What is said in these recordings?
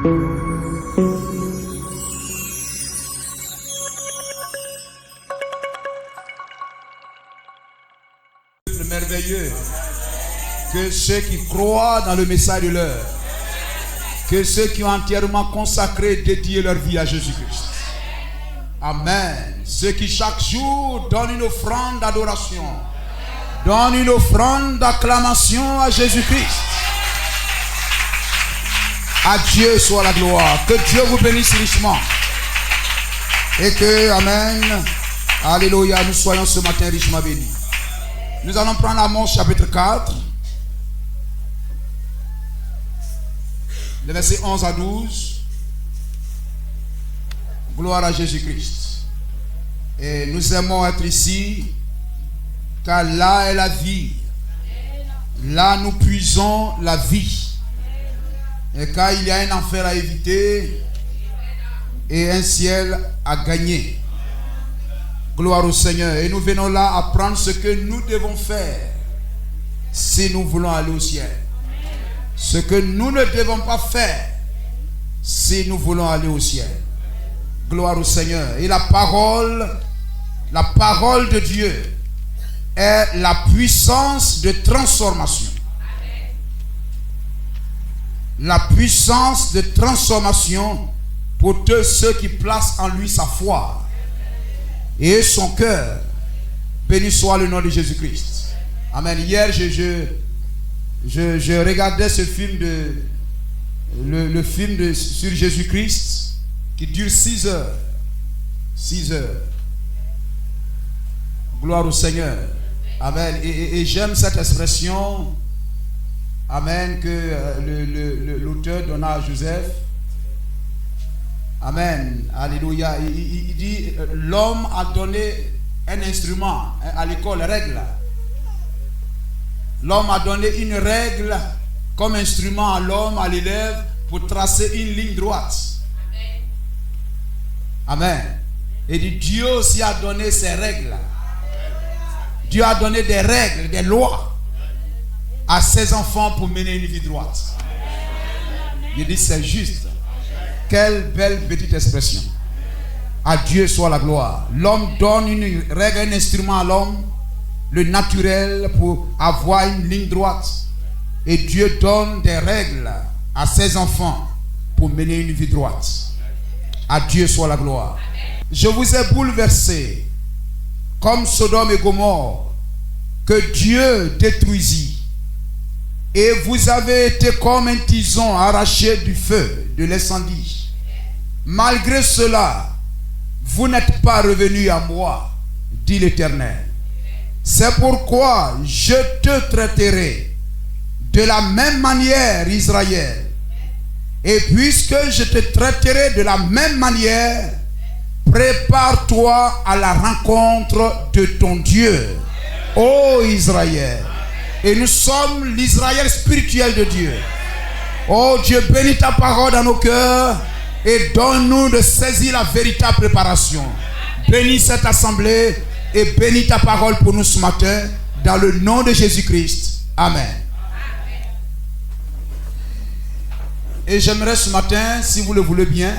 Merveilleux que ceux qui croient dans le message de l'heure, que ceux qui ont entièrement consacré, dédié leur vie à Jésus-Christ. Amen. Ceux qui chaque jour donnent une offrande d'adoration, donnent une offrande d'acclamation à Jésus-Christ. À Dieu soit la gloire. Que Dieu vous bénisse richement. Et que, amen, alléluia, nous soyons ce matin richement bénis. Nous allons prendre Amos chapitre 4, les versets 11 à 12. Gloire à Jésus-Christ. Et nous aimons être ici, car là est la vie. Là nous puisons la vie. Et car il y a un enfer à éviter et un ciel à gagner. Gloire au Seigneur. Et nous venons là apprendre ce que nous devons faire si nous voulons aller au ciel. Ce que nous ne devons pas faire si nous voulons aller au ciel. Gloire au Seigneur. Et la parole de Dieu est la puissance de transformation. La puissance de transformation pour tous ceux qui placent en lui sa foi et son cœur. Béni soit le nom de Jésus-Christ. Amen. Hier, je regardais ce film le film sur Jésus-Christ qui dure 6 heures. 6 heures. Gloire au Seigneur. Amen. Et j'aime cette expression. Amen. Que l'auteur donna à Joseph. Amen. Alléluia. Il dit, l'homme a donné un instrument à l'école, règle. L'homme a donné une règle comme instrument à l'homme, à l'élève, pour tracer une ligne droite. Amen. Et dit, Dieu aussi a donné ses règles. Dieu a donné des règles, des lois à ses enfants pour mener une vie droite. Il dit, c'est juste. Quelle belle petite expression. À Dieu soit la gloire. L'homme donne une règle, un instrument à l'homme, le naturel, pour avoir une ligne droite. Et Dieu donne des règles à ses enfants pour mener une vie droite. À Dieu soit la gloire. Je vous ai bouleversé comme Sodome et Gomorrhe que Dieu détruisit. Et vous avez été comme un tison arraché du feu, de l'incendie. Malgré cela, vous n'êtes pas revenus à moi, dit l'Éternel. C'est pourquoi je te traiterai de la même manière, Israël. Et puisque je te traiterai de la même manière, prépare-toi à la rencontre de ton Dieu, ô Israël. Et nous sommes l'Israël spirituel de Dieu. Oh Dieu, bénis ta parole dans nos cœurs et donne-nous de saisir la véritable préparation. Bénis cette assemblée et bénis ta parole pour nous ce matin dans le nom de Jésus-Christ. Amen. Et j'aimerais ce matin, si vous le voulez bien,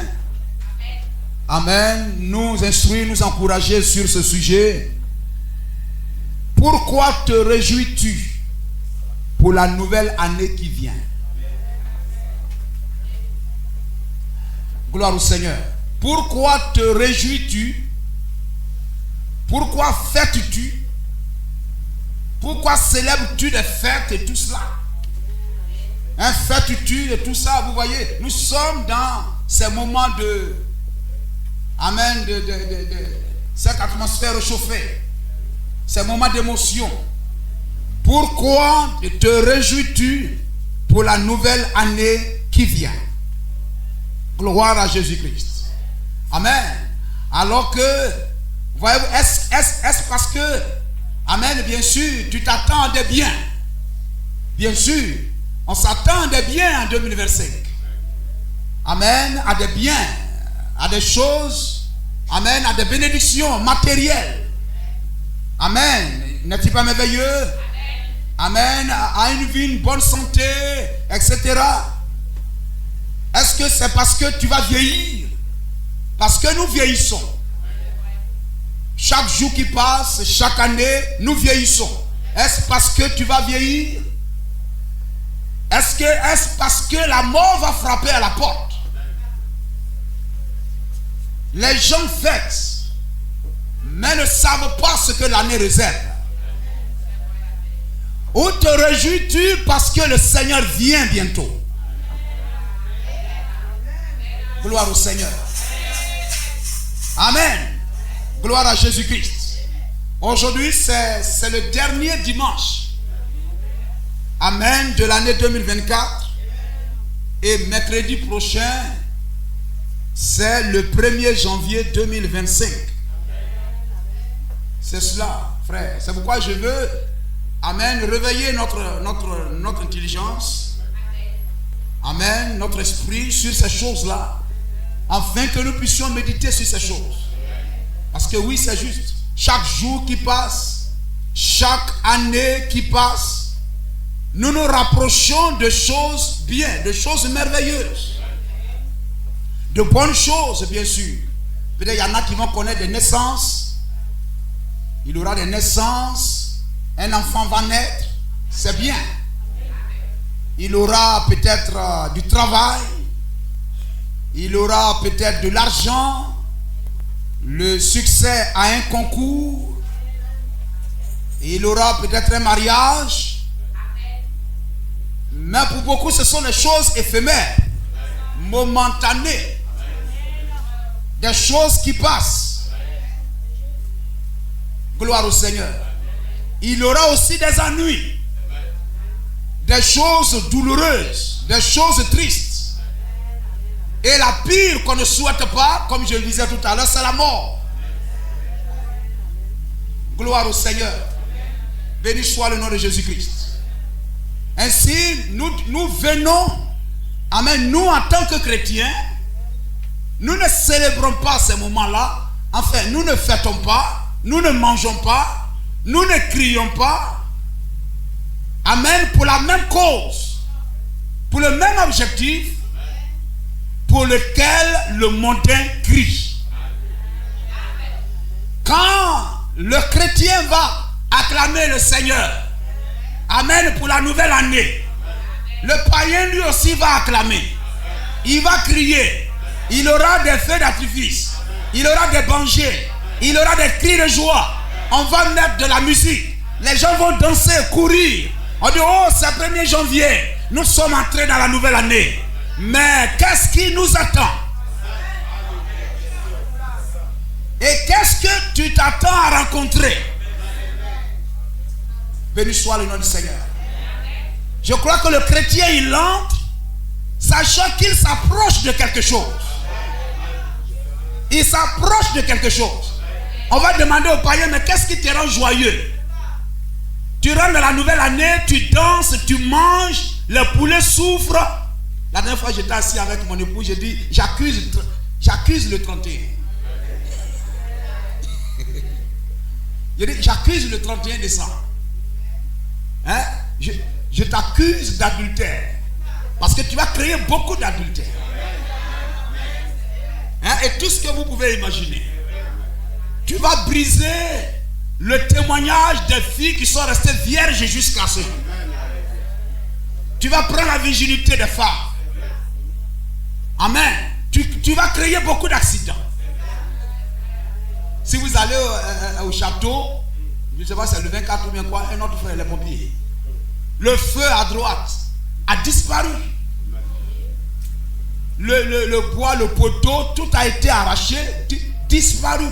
amen, nous instruire, nous encourager sur ce sujet. Pourquoi te réjouis-tu pour la nouvelle année qui vient? Gloire au Seigneur. Pourquoi te réjouis-tu? Pourquoi fêtes-tu? Pourquoi célèbres-tu des fêtes et tout cela? Fêtes-tu et tout ça? Vous voyez, nous sommes dans ces moments de... Amen, de cette atmosphère réchauffée. Ces moments d'émotion. Pourquoi te réjouis-tu pour la nouvelle année qui vient? Gloire à Jésus-Christ. Amen. Alors que, voyez-vous, est-ce parce que, amen, bien sûr, tu t'attendais bien. Bien sûr, on s'attendait bien en 2025. Amen, à des biens, à des choses, amen, à des bénédictions matérielles. Amen. N'est-il pas merveilleux? Amen. À une vie, une bonne santé, etc. Est-ce Est-ce que c'est parce que tu vas vieillir? Parce que nous vieillissons. Chaque jour qui passe, chaque année, nous vieillissons. Est-ce parce que tu vas vieillir? Est-ce parce que la mort va frapper à la porte? Les gens fêtent, mais ne savent pas ce que l'année réserve. Ou te réjouis-tu parce que le Seigneur vient bientôt? Gloire au Seigneur. Amen. Gloire à Jésus-Christ. Aujourd'hui, c'est le dernier dimanche. Amen. De l'année 2024. Et mercredi prochain, c'est le 1er janvier 2025. C'est cela, frère. C'est pourquoi je veux, amen, réveiller notre intelligence. Amen. Notre esprit sur ces choses-là. Afin que nous puissions méditer sur ces choses. Parce que oui, c'est juste. Chaque jour qui passe, chaque année qui passe, nous nous rapprochons de choses bien, de choses merveilleuses. De bonnes choses, bien sûr. Peut-être il y en a qui vont connaître des naissances. Il y aura des naissances. Un enfant va naître. C'est bien. Il aura peut-être du travail. Il aura peut-être de l'argent. Le succès à un concours. Il aura peut-être un mariage. Mais pour beaucoup, ce sont des choses éphémères, momentanées. Des choses qui passent. Gloire au Seigneur. Il aura aussi des ennuis. Des choses douloureuses. Des choses tristes. Et la pire qu'on ne souhaite pas, comme je le disais tout à l'heure, c'est la mort. Gloire au Seigneur. Béni soit le nom de Jésus-Christ. Ainsi, nous venons, amen, nous en tant que chrétiens, nous ne célébrons pas ces moments-là. Enfin, nous ne fêtons pas, nous ne mangeons pas, nous ne crions pas. Amen, pour la même cause, pour le même objectif, pour lequel le mondain crie. Quand le chrétien va acclamer le Seigneur, amen, pour la nouvelle année, le païen lui aussi va acclamer. Il va crier. Il aura des feux d'artifice. Il aura des banjets. Il aura des cris de joie. On va mettre de la musique. Les gens vont danser, courir. On dit, oh, c'est le 1er janvier. Nous sommes entrés dans la nouvelle année. Mais qu'est-ce qui nous attend? Et qu'est-ce que tu t'attends à rencontrer? Béni soit le nom du Seigneur. Je crois que le chrétien, il entre, sachant qu'il s'approche de quelque chose. Il s'approche de quelque chose. On va demander au païen, mais qu'est-ce qui te rend joyeux? Tu rentres dans la nouvelle année, tu danses, tu manges, le poulet souffre. La dernière fois, j'étais assis avec mon époux, j'ai dit, j'accuse le 31. J'ai dit, j'accuse le 31 décembre. Hein? Je t'accuse d'adultère. Parce que tu vas créer beaucoup d'adultère. Hein? Et tout ce que vous pouvez imaginer. Tu vas briser le témoignage des filles qui sont restées vierges jusqu'à ce jour. Tu vas prendre la virginité des femmes. Amen. Tu vas créer beaucoup d'accidents. Si vous allez au château, je ne sais pas si c'est le 24 ou bien quoi, un autre frère, les pompiers. Le feu à droite a disparu. Le bois, le poteau, tout a été arraché, disparu.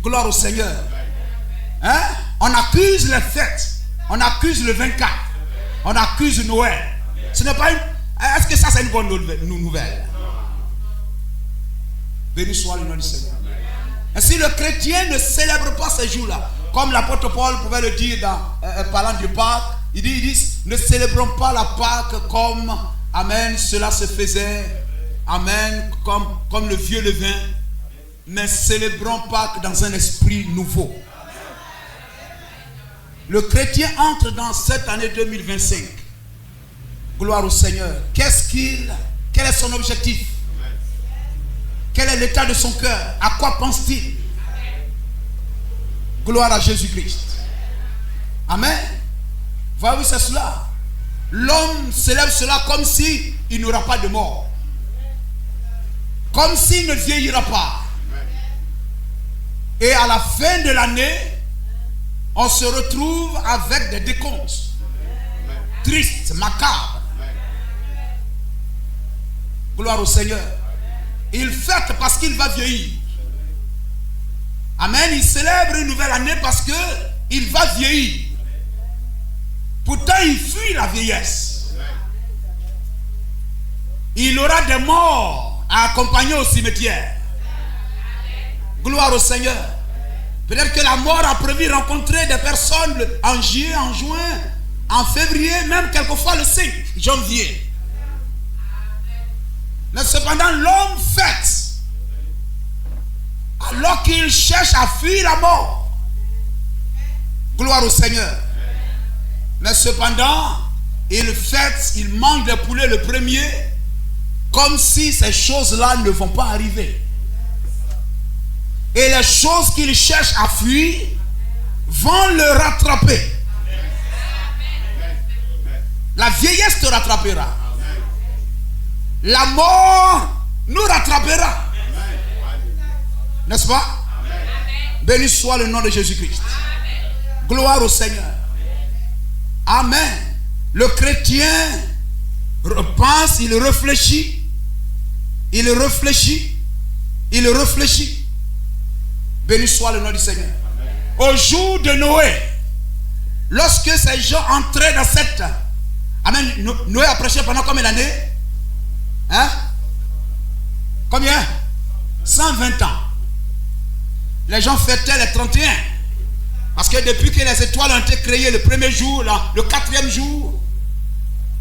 Gloire au Seigneur. Hein? On accuse les fêtes. On accuse le 24. On accuse Noël. Ce n'est pas une... Est-ce que ça c'est une bonne nouvelle? Béni soit le nom du Seigneur. Ainsi le chrétien ne célèbre pas ces jours-là. Comme l'apôtre Paul pouvait le dire parlant du Pâques. Il dit, ne célébrons pas la Pâques comme, amen, cela se faisait, amen, comme le vieux levain. Mais célébrons Pâques dans un esprit nouveau. Le chrétien entre dans cette année 2025 Gloire au Seigneur. Quel est son objectif? Quel est l'état de son cœur? À quoi pense-t-il? Gloire à Jésus-Christ. Amen. Voyez-vous, c'est cela. L'homme célèbre cela comme si il n'aura pas de mort. Comme s'il ne vieillira pas. Et à la fin de l'année, on se retrouve avec des décomptes. Tristes, macabres. Gloire au Seigneur. Il fête parce qu'il va vieillir. Amen. Il célèbre une nouvelle année parce qu'il va vieillir. Pourtant, il fuit la vieillesse. Il aura des morts à accompagner au cimetière. Gloire au Seigneur. Peut-être que la mort a prévu rencontrer des personnes en juillet, en juin, en février, même quelquefois le 5 janvier. Mais cependant, l'homme fête alors qu'il cherche à fuir la mort. Gloire au Seigneur. Mais cependant, il fête, il mange le poulet le premier, comme si ces choses-là ne vont pas arriver. Et les choses qu'il cherche à fuir vont le rattraper. La vieillesse te rattrapera. La mort nous rattrapera. N'est-ce pas? Béni soit le nom de Jésus-Christ. Gloire au Seigneur. Amen. Le chrétien repense, il réfléchit. Il réfléchit. Il réfléchit. Béni soit le nom du Seigneur. Au jour de Noé, lorsque ces gens entraient dans cette... Amen. Noé a prêché pendant combien d'années? Hein? Combien? 120 ans. Les gens fêtaient les 31. Parce que depuis que les étoiles ont été créées le premier jour, le 4e jour,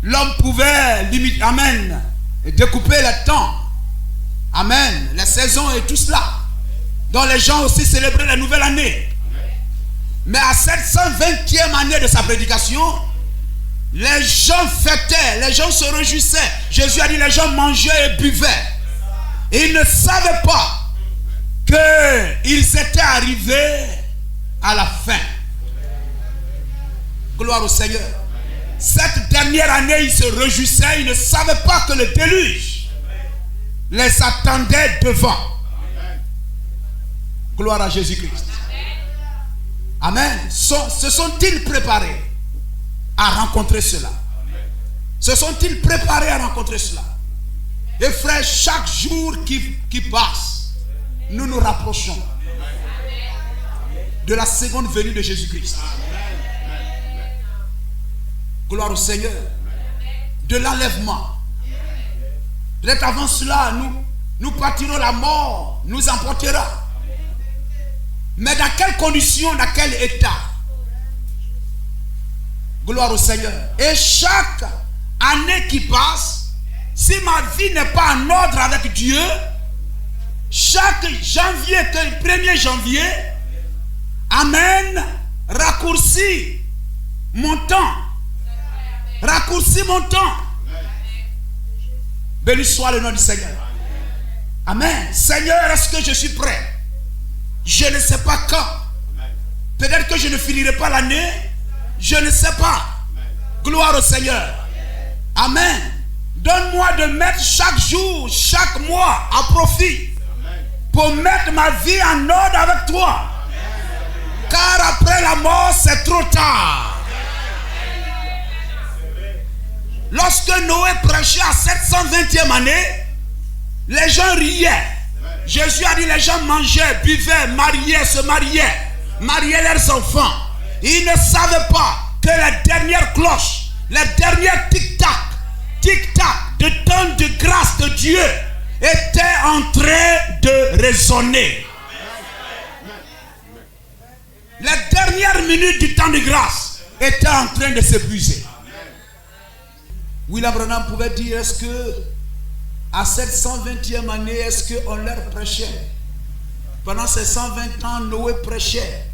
l'homme pouvait limiter, amen, découper le temps. Amen. Les saisons et tout cela. Donc les gens aussi célébraient la nouvelle année. Mais à cette 120e année de sa prédication, les gens fêtaient, les gens se réjouissaient. Jésus a dit, les gens mangeaient et buvaient. Et ils ne savaient pas qu'ils étaient arrivés à la fin. Gloire au Seigneur. Cette dernière année, ils se réjouissaient. Ils ne savaient pas que le déluge les attendait devant. Gloire à Jésus-Christ. Amen. Se sont-ils préparés à rencontrer cela? Se sont-ils préparés à rencontrer cela? Et frères, chaque jour qui passe, nous nous rapprochons de la seconde venue de Jésus-Christ. Gloire au Seigneur. De l'enlèvement. Peut-être avant cela, nous partirons, la mort nous emportera. Mais dans quelles conditions, dans quel état? Gloire au Seigneur. Et chaque année qui passe, si ma vie n'est pas en ordre avec Dieu, chaque janvier, le 1er janvier, amen, raccourcis mon temps. Raccourcis mon temps. Béni soit le nom du Seigneur. Amen. Seigneur, est-ce que je suis prêt? Je ne sais pas quand. Peut-être que je ne finirai pas l'année. Je ne sais pas. Gloire au Seigneur. Amen. Donne-moi de mettre chaque jour, chaque mois à profit pour mettre ma vie en ordre avec toi. Car après la mort, c'est trop tard. Lorsque Noé prêchait à 720e année, les gens riaient. Jésus a dit, les gens mangeaient, buvaient, se mariaient leurs enfants. Ils ne savaient pas que la dernière cloche, la dernière tic-tac de temps de grâce de Dieu était en train de résonner. La dernière minute du temps de grâce était en train de s'épuiser. William Branham pouvait dire, est-ce que à cette 120e année, est-ce qu'on leur prêchait? Pendant ces 120 ans, Noé prêchait.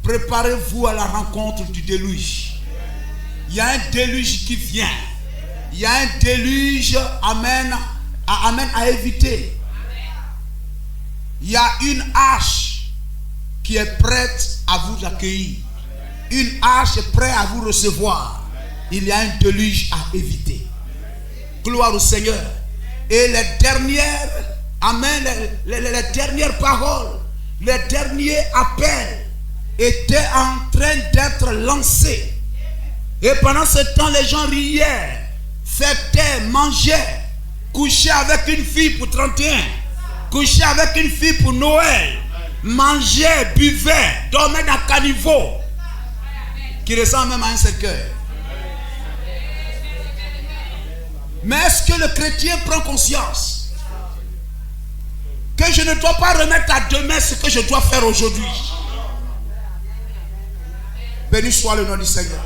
Préparez-vous à la rencontre du déluge. Il y a un déluge qui vient. il y a un déluge, amen, à éviter. Il y a une hache qui est prête à vous accueillir. Une hache est prête à vous recevoir. Il y a un déluge à éviter. Gloire au Seigneur. Et les dernières, amen, les dernières paroles, les derniers appels étaient en train d'être lancés. Et pendant ce temps, les gens riaient, fêtaient, mangeaient, couchaient avec une fille pour 31, couchaient avec une fille pour Noël, mangeaient, buvaient, dormaient dans caniveau, qui ressemble même à un cercueil. Mais est-ce que le chrétien prend conscience que je ne dois pas remettre à demain ce que je dois faire aujourd'hui? Béni soit le nom du Seigneur.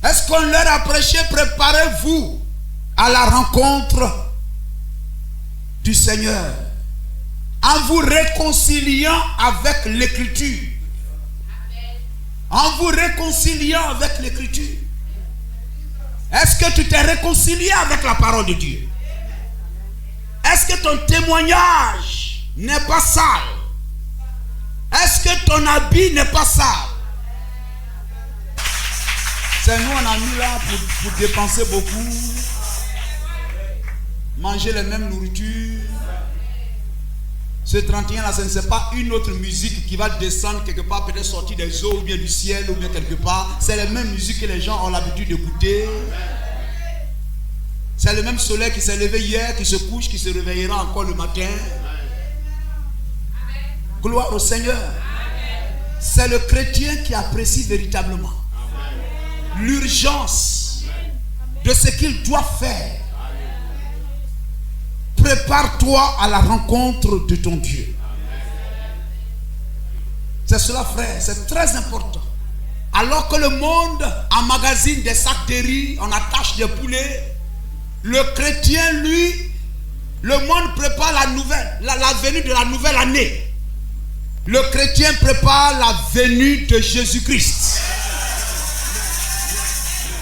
Est-ce qu'on leur a prêché, préparez-vous à la rencontre du Seigneur en vous réconciliant avec l'Écriture? En vous réconciliant avec l'Écriture. Est-ce que tu t'es réconcilié avec la parole de Dieu? Est-ce que ton témoignage n'est pas sale? Est-ce que ton habit n'est pas sale? C'est nous, on a mis là pour dépenser beaucoup, manger les mêmes nourritures. Ce 31 là, ce n'est pas une autre musique qui va descendre quelque part, peut-être sortir des eaux ou bien du ciel ou bien quelque part. C'est la même musique que les gens ont l'habitude d'écouter. C'est le même soleil qui s'est levé hier, qui se couche, qui se réveillera encore le matin. Gloire au Seigneur. C'est le chrétien qui apprécie véritablement l'urgence de ce qu'il doit faire. Prépare-toi à la rencontre de ton Dieu. C'est cela, frère, c'est très important. Alors que le monde emmagasine des sacs de riz, on attache des poulets, le chrétien, lui, le monde prépare la venue de la nouvelle année. Le chrétien prépare la venue de Jésus-Christ.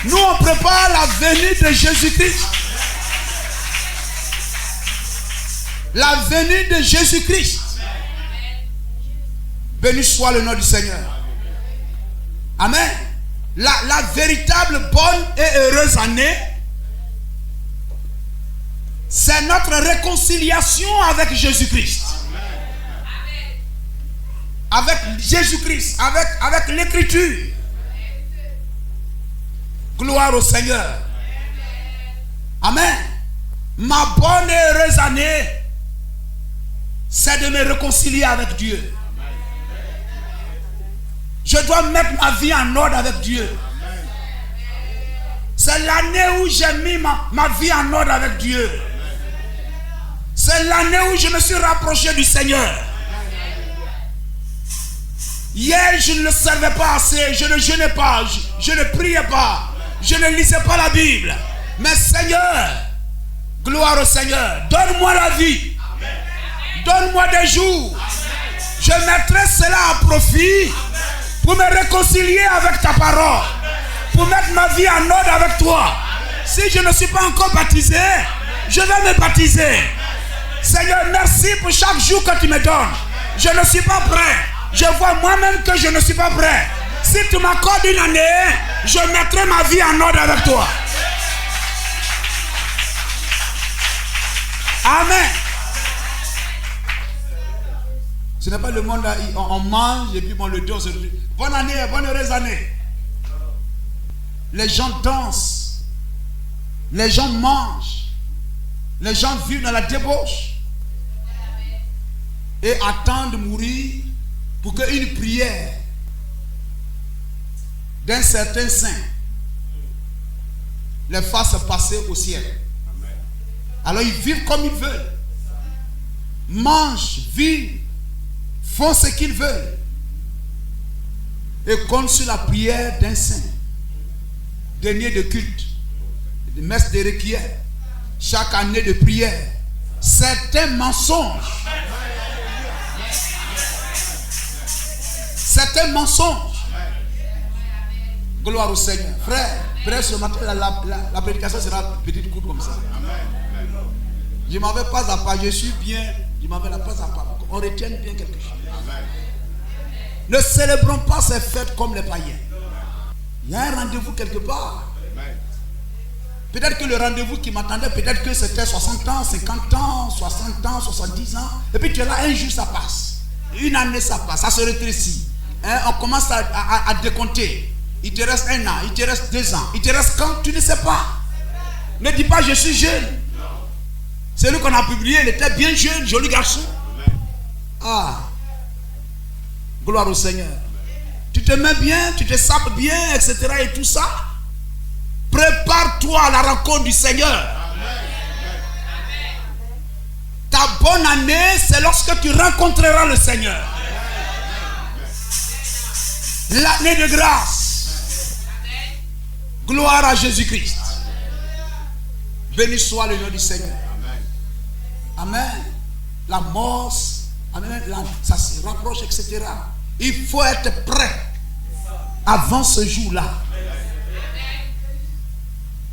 Nous, on prépare la venue de Jésus-Christ. La venue de Jésus-Christ. Béni soit le nom du Seigneur. Amen. La véritable bonne et heureuse année, c'est notre réconciliation avec Jésus-Christ. Avec Jésus-Christ, avec l'Écriture. Gloire au Seigneur. Amen. Ma bonne et heureuse année, c'est de me réconcilier avec Dieu. Je dois mettre ma vie en ordre avec Dieu. C'est l'année où j'ai mis ma vie en ordre avec Dieu. C'est l'année où je me suis rapproché du Seigneur. Hier, je ne le servais pas assez. Je ne jeûnais pas. Je ne priais pas. Je ne lisais pas la Bible. Mais Seigneur, gloire au Seigneur, donne-moi la vie. Donne-moi des jours. Je mettrai cela à profit pour me réconcilier avec ta parole. Pour mettre ma vie en ordre avec toi. Si je ne suis pas encore baptisé, je vais me baptiser. Seigneur, merci pour chaque jour que tu me donnes. Je ne suis pas prêt. Je vois moi-même que je ne suis pas prêt. Si tu m'accordes une année, je mettrai ma vie en ordre avec toi. Amen. Ce n'est pas le monde là, on mange et puis bon, le Dieu se dit bonne année, bonne heureuse année. Les gens dansent, les gens mangent, les gens vivent dans la débauche et attendent de mourir pour qu'une prière d'un certain saint les fasse passer au ciel. Alors ils vivent comme ils veulent, mangent, vivent, font ce qu'ils veulent et comptent sur la prière d'un saint, dernier de culte, de messe de requiem, chaque année de prière. Certains mensonges, gloire au Seigneur. Frère, Peut-être ce matin, la prédication sera petite courte comme ça. Je m'en vais pas à pas, je suis bien. Je m'en vais pas à pas. On retienne bien quelque chose. Ne célébrons pas ces fêtes comme les païens. Il y a un rendez-vous quelque part. Peut-être que le rendez-vous qui m'attendait, peut-être que c'était 60 ans, 50 ans, 60 ans, 70 ans. Et puis tu es là, un jour ça passe. Une année ça passe, ça se rétrécit. On commence à décompter. Il te reste 1 an, il te reste 2 ans. Il te reste quand? Tu ne sais pas. Ne dis pas je suis jeune. Celui qu'on a publié, il était bien jeune, joli garçon. Ah, gloire au Seigneur. Tu te mets bien, tu te sapes bien, etc. et tout ça. Prépare-toi à la rencontre du Seigneur. Ta bonne année, c'est lorsque tu rencontreras le Seigneur. L'année de grâce. Gloire à Jésus-Christ. Béni soit le nom du Seigneur. Amen. La mort, amen, ça se rapproche, etc. Il faut être prêt avant ce jour-là.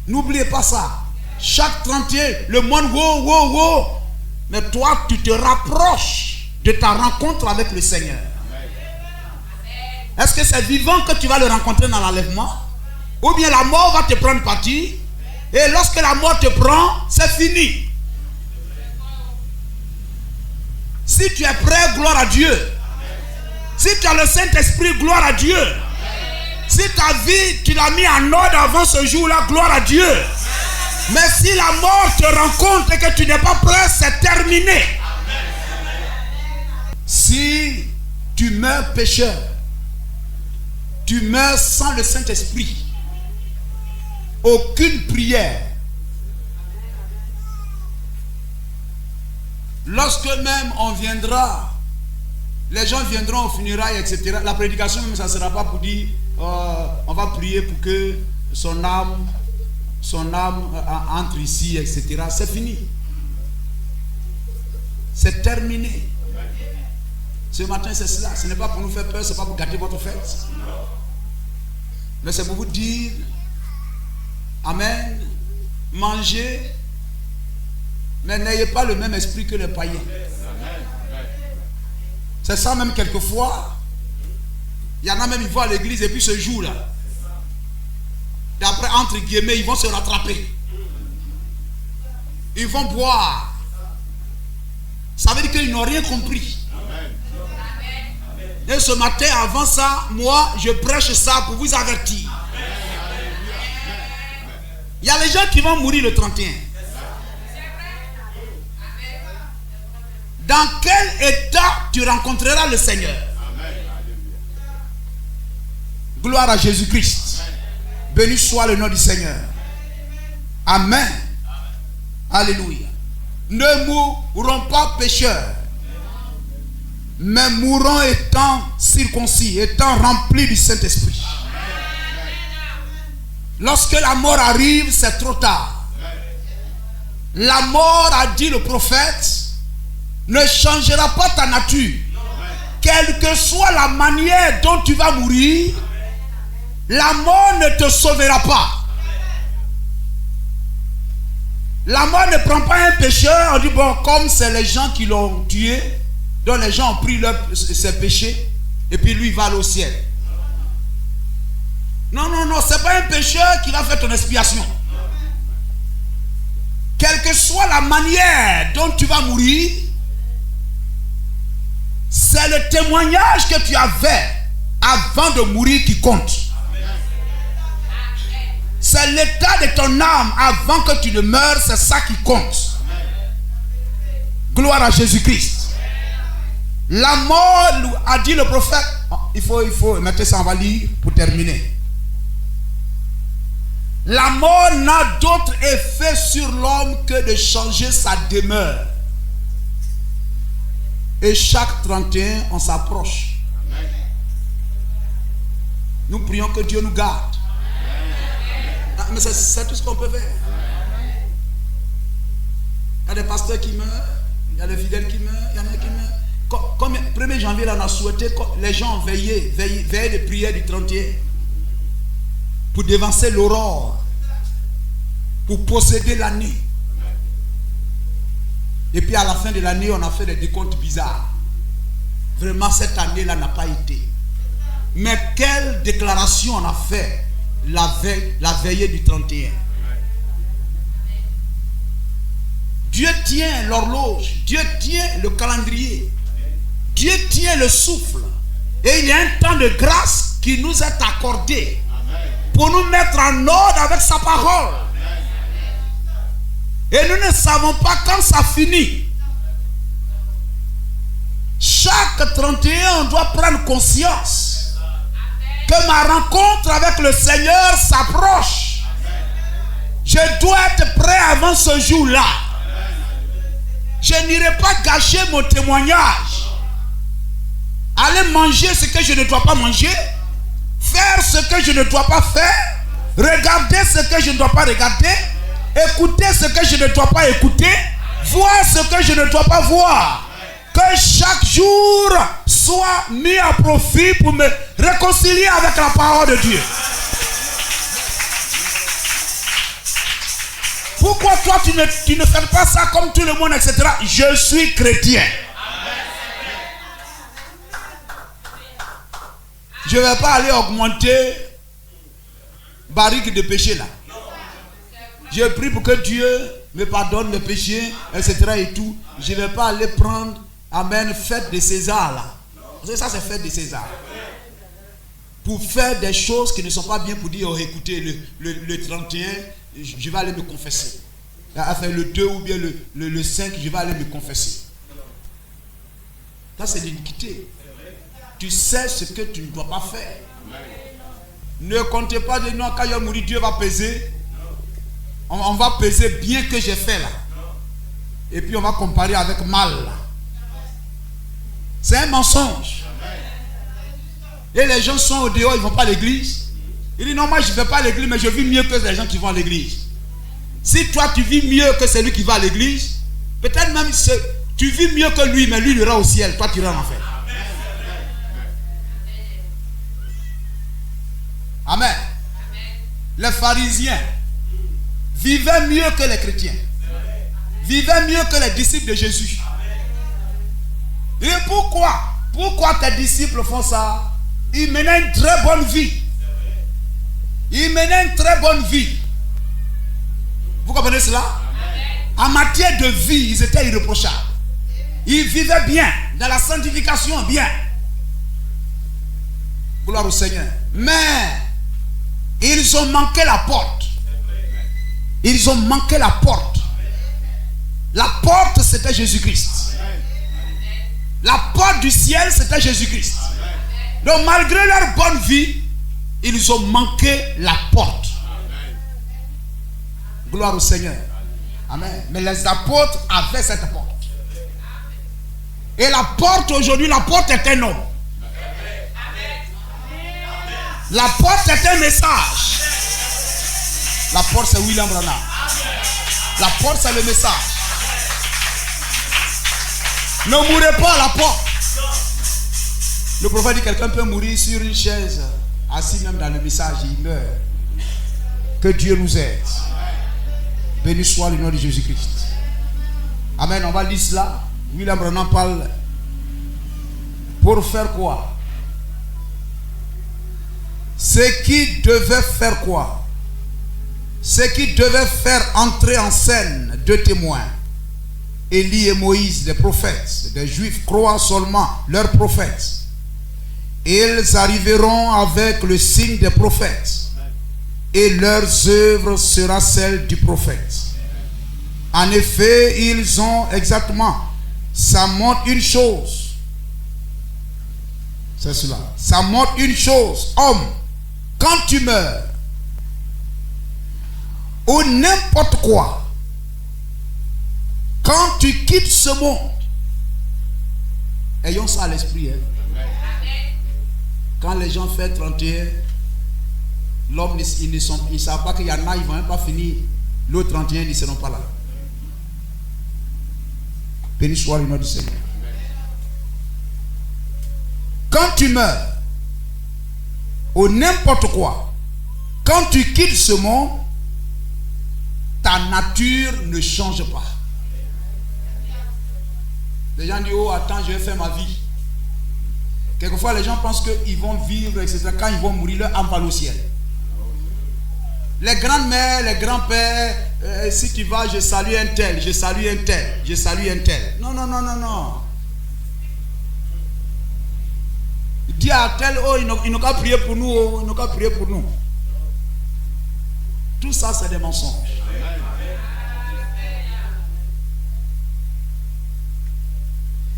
N'oubliez pas ça. Chaque 31, le monde, wow. Mais toi, tu te rapproches de ta rencontre avec le Seigneur. Est-ce que c'est vivant que tu vas le rencontrer dans l'enlèvement? Ou bien la mort va te prendre parti? Et lorsque la mort te prend, c'est fini. Si tu es prêt, gloire à Dieu. Si tu as le Saint-Esprit, gloire à Dieu. Si ta vie, tu l'as mis en ordre avant ce jour-là, gloire à Dieu. Mais si la mort te rencontre et que tu n'es pas prêt, c'est terminé. Si tu meurs pécheur, tu meurs sans le Saint-Esprit, aucune prière. Lorsque même on viendra, les gens viendront aux funérailles, etc. La prédication même, ça ne sera pas pour dire on va prier pour que son âme entre ici, etc. C'est fini. C'est terminé. Ce matin, c'est cela. Ce n'est pas pour nous faire peur, ce n'est pas pour gâter votre fête. Mais c'est pour vous dire, amen, mangez, mais n'ayez pas le même esprit que les païens. C'est ça même quelquefois. Il y en a même, ils vont à l'église et puis ce jour-là, d'après, entre guillemets, ils vont se rattraper. Ils vont boire. Ça veut dire qu'ils n'ont rien compris. Et ce matin, avant ça, moi, je prêche ça pour vous avertir. Il y a les gens qui vont mourir le 31. Dans quel état tu rencontreras le Seigneur? Gloire à Jésus-Christ. Béni soit le nom du Seigneur. Amen. Alléluia. Ne mourrons pas pécheurs, mais mourons étant circoncis, étant remplis du Saint-Esprit. Lorsque la mort arrive, c'est trop tard. La mort, a dit le prophète, ne changera pas ta nature. Quelle que soit la manière dont tu vas mourir, la mort ne te sauvera pas. La mort ne prend pas un pécheur, on dit bon, comme c'est les gens qui l'ont tué, donc les gens ont pris ses péchés, et puis lui il va aller au ciel. Non, c'est pas un pécheur qui va faire ton expiation. Quelle que soit la manière dont tu vas mourir, c'est le témoignage que tu avais avant de mourir qui compte. C'est l'état de ton âme avant que tu ne meurs, c'est ça qui compte. Gloire à Jésus-Christ. La mort, a dit le prophète, il faut mettre ça, on va lire pour terminer. La mort n'a d'autre effet sur l'homme que de changer sa demeure. Et chaque 31, on s'approche. Nous prions que Dieu nous garde. Ah, mais c'est tout ce qu'on peut faire. Il y a des pasteurs qui meurent, il y a des fidèles qui meurent, il y en a qui meurent. Comme 1er janvier, là, on a souhaité, les gens ont veillé de prière du 31. pour devancer l'aurore, pour posséder l'année. Et puis à la fin de l'année, on a fait des décomptes bizarres. Vraiment, cette année-là n'a pas été. Mais quelle déclaration on a fait la veillée du 31? Dieu tient l'horloge, Dieu tient le calendrier, Dieu tient le souffle. Et il y a un temps de grâce qui nous est accordé pour nous mettre en ordre avec sa parole. Et nous ne savons pas quand ça finit. Chaque 31, on doit prendre conscience que ma rencontre avec le Seigneur s'approche. Je dois être prêt avant ce jour-là. Je n'irai pas gâcher mon témoignage. Aller manger ce que je ne dois pas manger. Faire ce que je ne dois pas faire. Regarder ce que je ne dois pas regarder. Écouter ce que je ne dois pas écouter. Voir ce que je ne dois pas voir. Que chaque jour soit mis à profit pour me réconcilier avec la parole de Dieu. Pourquoi toi tu ne fais pas ça comme tout le monde, etc. Je suis chrétien. Je ne vais pas aller augmenter barrique de péché là. Je prie pour que Dieu me pardonne mes péchés, etc. et tout. Je ne vais pas aller prendre, amen, fête de César là. Ça c'est fête de César. Pour faire des choses qui ne sont pas bien, pour dire, oh, écoutez, le 31, je vais aller me confesser. Enfin, le 2 ou bien le 5, je vais aller me confesser. Ça, c'est l'iniquité. Tu sais ce que tu ne dois pas faire. Ne comptez pas de non, quand il va mourir, Dieu va peser. On va peser bien que j'ai fait là. Et puis on va comparer avec mal là. C'est un mensonge. Et les gens sont au dehors, ils ne vont pas à l'église. Il dit non, moi je ne vais pas à l'église, mais je vis mieux que les gens qui vont à l'église. Si toi tu vis mieux que celui qui va à l'église, peut-être même tu vis mieux que lui, mais lui il ira au ciel, toi tu iras en enfer. Amen. Les pharisiens vivaient mieux que les chrétiens. Vivaient mieux que les disciples de Jésus. Et pourquoi tes disciples font ça? Ils menaient une très bonne vie. Ils menaient une très bonne vie. Vous comprenez cela? En matière de vie, ils étaient irréprochables. Ils vivaient bien, dans la sanctification, bien. Gloire au Seigneur. Mais ils ont manqué la porte. Ils ont manqué la porte. La porte, c'était Jésus-Christ. La porte du ciel, c'était Jésus-Christ. Donc malgré leur bonne vie, ils ont manqué la porte. Gloire au Seigneur. Amen. Mais les apôtres avaient cette porte. Et la porte aujourd'hui, la porte est un homme. La porte est un message. La porte c'est William Branham. La porte c'est le message. Ne mourrez pas à la porte. Le prophète dit que quelqu'un peut mourir sur une chaise, assis même dans le message, il meurt. Que Dieu nous aide. Béni soit le nom de Jésus-Christ. Amen. On va lire cela. William Branham parle. Pour faire quoi? Ce qui devait faire quoi? Ce qui devait faire entrer en scène deux témoins. Élie et Moïse, des prophètes. Des Juifs croient seulement leurs prophètes. Ils arriveront avec le signe des prophètes. Et leurs œuvres sera celle du prophète. En effet, ils ont exactement. Ça montre une chose. C'est cela. Ça montre une chose. Homme, quand tu meurs, ou n'importe quoi, quand tu quittes ce monde, ayons ça à l'esprit. Hein? Quand les gens font 31, l'homme, ils ne savent pas qu'il y en a, ils ne vont même pas finir. L'autre 31, ils ne seront pas là. Béni soit le nom du Seigneur. Quand tu meurs, ou n'importe quoi, Quand tu quittes ce monde, ta nature ne change pas. Les gens disent, oh attends, je vais faire ma vie. Quelquefois les gens pensent qu'ils vont vivre, etc. Quand ils vont mourir, leur âme va au ciel. Les grandes-mères, les grands-pères, si tu vas, je salue un tel, je salue un tel, je salue un tel. Non, non, non, non, non. Dis à tel, oh, ils n'ont qu'à prier pour nous, oh, ils n'ont qu'à prier pour nous. Tout ça, c'est des mensonges.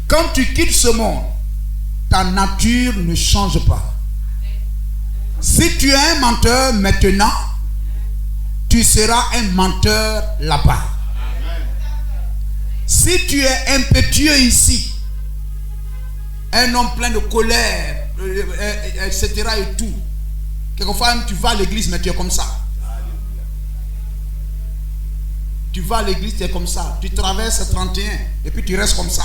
Quand tu quittes ce monde, ta nature ne change pas. Si tu es un menteur maintenant, tu seras un menteur là-bas. Si tu es impétueux ici, un homme plein de colère, etc. et tout, quelquefois tu vas à l'église mais tu es comme ça. Tu vas à l'église, tu es comme ça. Tu traverses 31 et puis tu restes comme ça.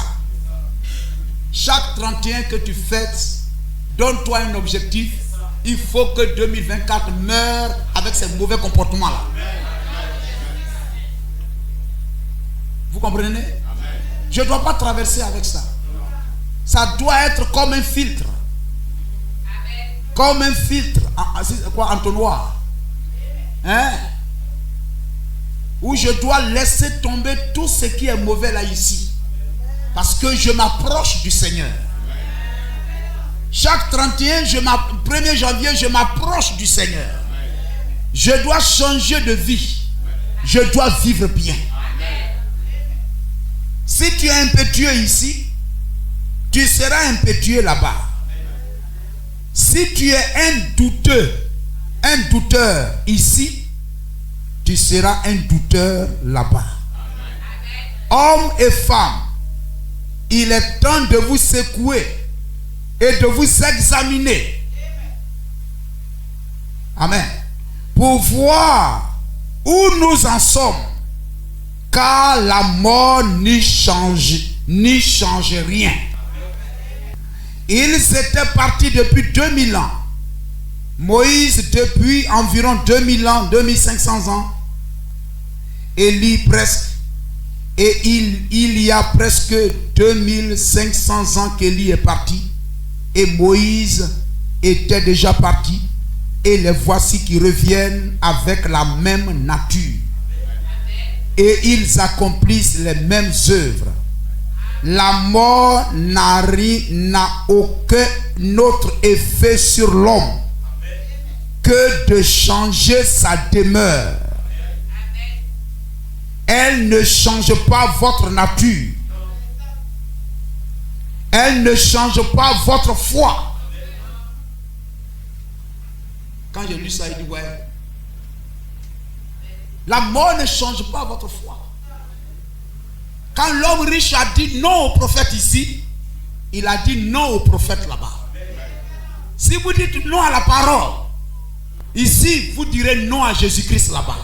Chaque 31 que tu fêtes, donne-toi un objectif. Il faut que 2024 meure avec ces mauvais comportements-là. Vous comprenez? Je ne dois pas traverser avec ça. Ça doit être comme un filtre. Comme un filtre. Quoi, entonnoir. Hein? Où je dois laisser tomber tout ce qui est mauvais là ici. Parce que je m'approche du Seigneur. Chaque 31, 1er janvier, je m'approche du Seigneur. Je dois changer de vie. Je dois vivre bien. Si tu es impétueux ici, tu seras impétueux là-bas. Si tu es un douteur ici, tu seras un douteur là-bas. Hommes et femmes, il est temps de vous secouer et de vous examiner. Amen. Pour voir où nous en sommes. Car la mort n'y change rien. Ils étaient partis depuis 2000 ans. Moïse depuis environ 2000 ans, 2500 ans. Élie presque. Et il y a presque 2500 ans qu'Élie est parti. Et Moïse était déjà parti. Et les voici qui reviennent avec la même nature. Et ils accomplissent les mêmes œuvres. La mort n'a aucun autre effet sur l'homme que de changer sa demeure. Elle ne change pas votre nature. Elle ne change pas votre foi. Quand j'ai lu ça, il dit ouais. La mort ne change pas votre foi. Quand l'homme riche a dit non au prophète ici, il a dit non au prophète là-bas. Si vous dites non à la parole, ici, vous direz non à Jésus-Christ là-bas.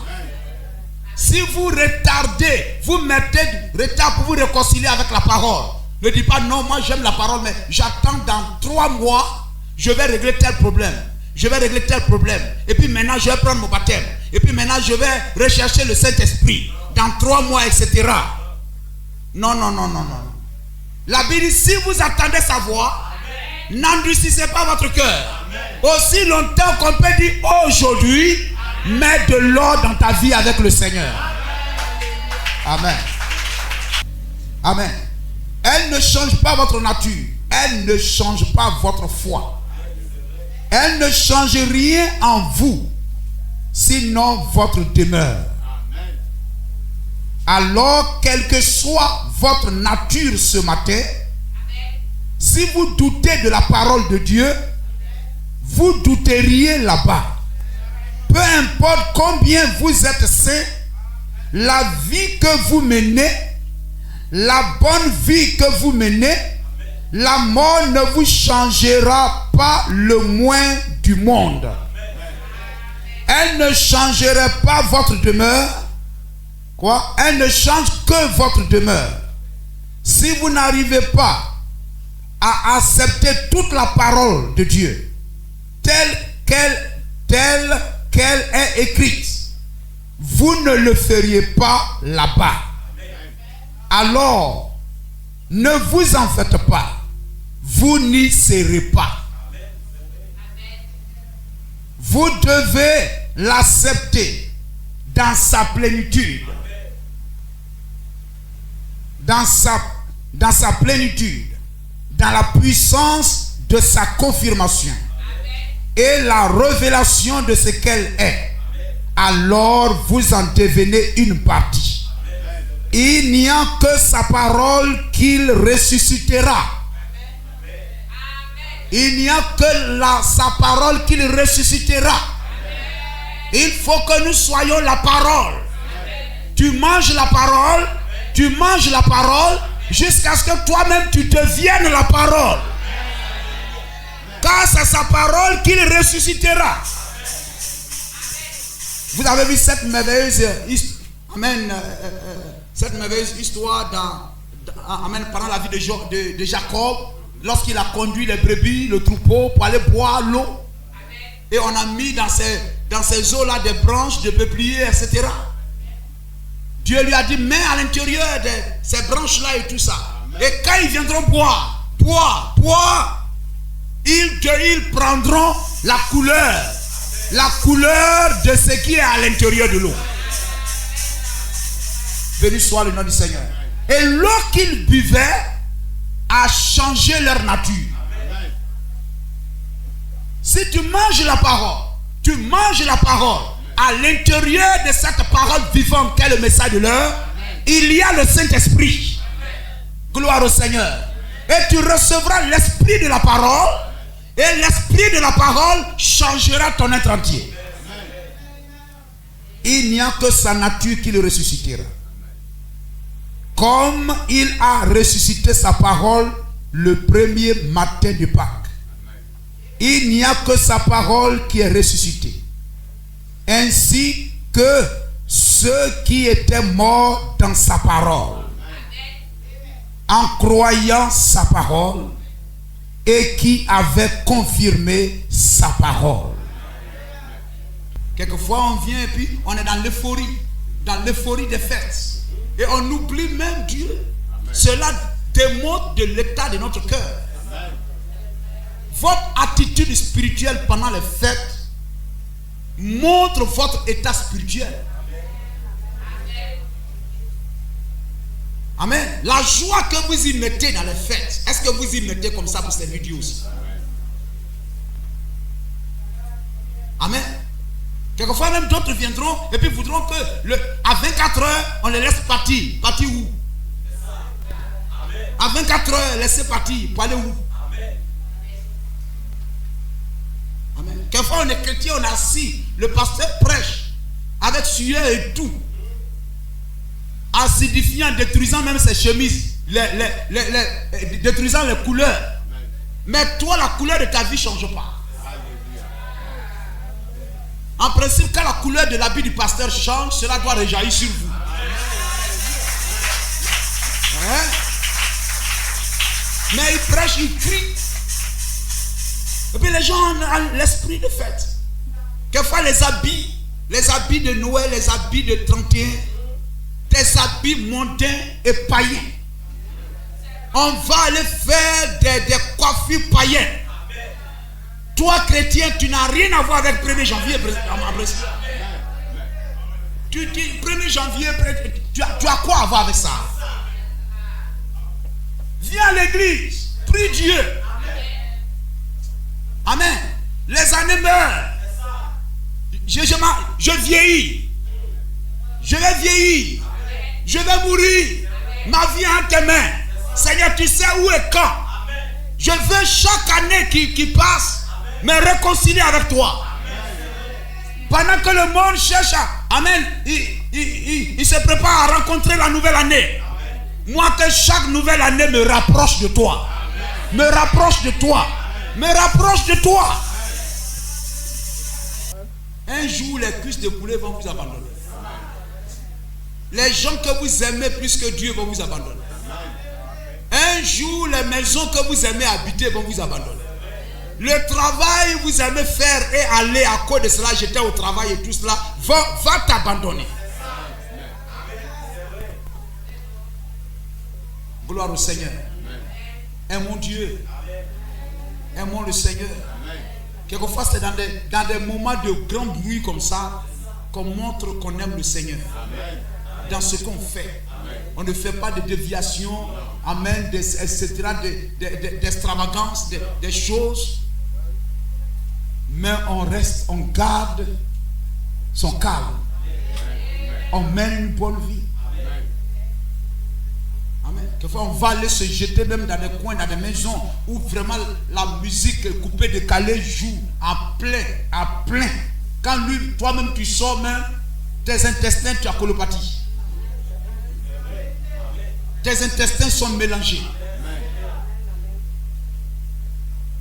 Si vous retardez, vous mettez retard pour vous réconcilier avec la parole, ne dites pas non, moi j'aime la parole, mais j'attends dans 3 mois, je vais régler tel problème. Je vais régler tel problème. Et puis maintenant, je vais prendre mon baptême. Et puis maintenant, je vais rechercher le Saint-Esprit. Dans 3 mois, etc. Non, non, non, non, non. La Bible dit, si vous attendez sa voix, n'endurcissez pas votre cœur. Aussi longtemps qu'on peut dire aujourd'hui, mets de l'ordre dans ta vie avec le Seigneur. Amen. Amen. Elle ne change pas votre nature. Elle ne change pas votre foi. Elle ne change rien en vous, sinon votre demeure. Alors, quelle que soit votre nature ce matin, si vous doutez de la parole de Dieu, vous douteriez là-bas. Peu importe combien vous êtes saint, la vie que vous menez, la bonne vie que vous menez, la mort ne vous changera pas le moins du monde. Elle ne changerait pas votre demeure. Quoi? Elle ne change que votre demeure. Si vous n'arrivez pas à accepter toute la parole de Dieu telle qu'elle est écrite, vous ne le feriez pas là-bas. Alors, ne vous en faites pas, vous n'y serez pas. Vous devez l'accepter dans sa plénitude. Dans sa plénitude, dans la puissance de sa confirmation et la révélation de ce qu'elle est. Alors vous en devenez une partie. Il n'y a que sa parole qu'il ressuscitera. Il n'y a que sa parole qu'il ressuscitera. Il faut que nous soyons la parole. Tu manges la parole. Tu manges la parole jusqu'à ce que toi-même tu deviennes la parole. Car c'est sa parole qu'il ressuscitera. Vous avez vu cette merveilleuse histoire pendant la vie de Jacob, lorsqu'il a conduit les brebis, le troupeau pour aller boire l'eau. Et on a mis dans ces eaux-là des branches de peuplier, etc. Dieu lui a dit, mets à l'intérieur de ces branches-là et tout ça. Et quand ils viendront boire, ils prendront la couleur de ce qui est à l'intérieur de l'eau. Béni soit le nom du Seigneur. Et l'eau qu'ils buvaient a changé leur nature. Si tu manges la parole, à l'intérieur de cette parole vivante qu'est le message de l'heure, il y a le Saint-Esprit. Gloire au Seigneur. Et tu recevras l'esprit de la parole, et l'esprit de la parole changera ton être entier. Il n'y a que sa nature qui le ressuscitera. Comme il a ressuscité sa parole le premier matin de Pâques. Il n'y a que sa parole qui est ressuscitée. Ainsi que ceux qui étaient morts dans sa parole, en croyant sa parole, et qui avaient confirmé sa parole. Quelquefois on vient et puis on est dans l'euphorie des fêtes. Et on oublie même Dieu. Cela démontre de l'état de notre cœur. Votre attitude spirituelle pendant les fêtes montre votre état spirituel. Amen. La joie que vous y mettez dans les fêtes, est-ce que vous y mettez comme ça pour servir Dieu aussi? Amen. Quelquefois même d'autres viendront et puis voudront que à 24 heures on les laisse partir. Partir où? À 24 heures laisser partir. Pour aller où? Amen. Quelquefois on est chrétien, on est assis, le pasteur prêche avec sueur et tout, acidifiant, détruisant même ses chemises, détruisant les couleurs. Mais toi, la couleur de ta vie ne change pas. En principe, quand la couleur de l'habit du pasteur change, cela doit rejaillir sur vous. Hein? Mais il prêche, il crie. Et puis les gens ont l'esprit de fête. Quelquefois les habits de Noël, les habits de 31, des habits mondains et païens. On va aller faire des coiffures païennes. Toi chrétien, tu n'as rien à voir avec 1er janvier. 1er janvier, tu as quoi à voir avec ça? Viens à l'église, prie Dieu. Amen. Les années meurent. Je vieillis. Je vais vieillir. Je vais mourir. Ma vie est en tes mains. Seigneur, tu sais où et quand. Je veux chaque année qui passe me réconcilier avec toi. Pendant que le monde cherche Amen, il se prépare à rencontrer la nouvelle année. Moi, que chaque nouvelle année me rapproche de toi. Me rapproche de toi. Me rapproche de toi. Un jour, les cuisses de poulet vont vous abandonner. Les gens que vous aimez plus que Dieu vont vous abandonner. Un jour, les maisons que vous aimez habiter vont vous abandonner. Le travail, vous aimez faire et aller à cause de cela, j'étais au travail et tout cela, va t'abandonner. Gloire au Seigneur. Aimons Dieu. Aimons le Seigneur. Quelquefois, c'est dans des moments de grand bruit comme ça qu'on montre qu'on aime le Seigneur. Dans ce qu'on fait. On ne fait pas de déviation, amen, etc., d'extravagance, des choses. Mais on reste, on garde son calme. On mène une bonne vie. Amen. Quelquefois, on va aller se jeter même dans des coins, dans des maisons où vraiment la musique coupée, décalée joue à plein. Quand lui, toi-même, tu sors même, tes intestins, tu as colopathie. Tes intestins sont mélangés.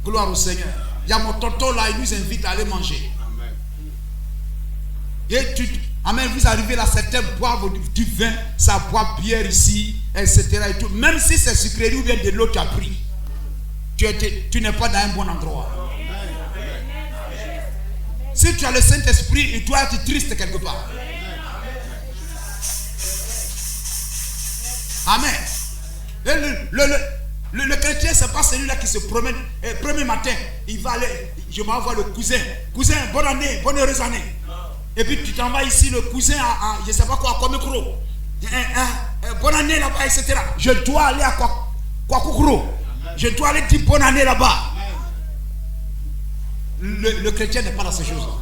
Gloire au Seigneur. Il y a mon tonton là, il nous invite à aller manger. Et amen, vous arrivez là, certains boivent du vin, ça boit bière ici, etc. Et tout. Même si c'est sucré ou bien de l'eau tu as pris, tu n'es pas dans un bon endroit. Si tu as le Saint-Esprit, il doit être triste quelque part. Amen. Et le chrétien, c'est pas celui-là qui se promène. Et premier matin, il va aller, je m'envoie le cousin. Cousin, bonne année, bonne heureuse année. Et puis tu t'en vas ici, le cousin je ne sais pas quoi, Komekro. Bonne année là-bas, etc. Je dois aller à Kwakukro. Je dois aller dire bonne année là-bas. Le chrétien n'est pas dans ces choses-là.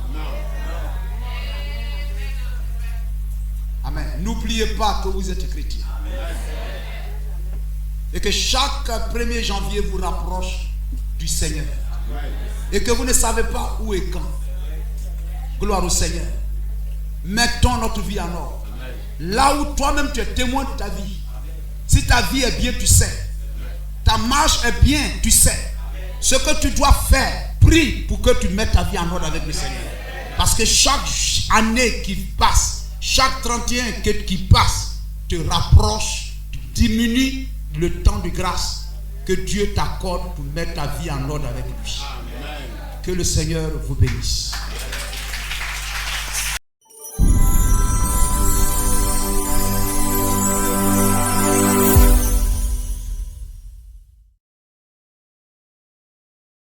Amen. N'oubliez pas que vous êtes chrétien. Et que chaque 1er janvier vous rapproche du Seigneur. Et que vous ne savez pas où et quand. Gloire au Seigneur. Mettons notre vie en ordre. Là où toi-même tu es témoin de ta vie. Si ta vie est bien, tu sais. Ta marche est bien, tu sais. Ce que tu dois faire, prie pour que tu mettes ta vie en ordre avec le Seigneur. Parce que chaque année qui passe, chaque 31 qui passe, te rapproche, diminue le temps de grâce que Dieu t'accorde pour mettre ta vie en ordre avec lui. Amen. Que le Seigneur vous bénisse.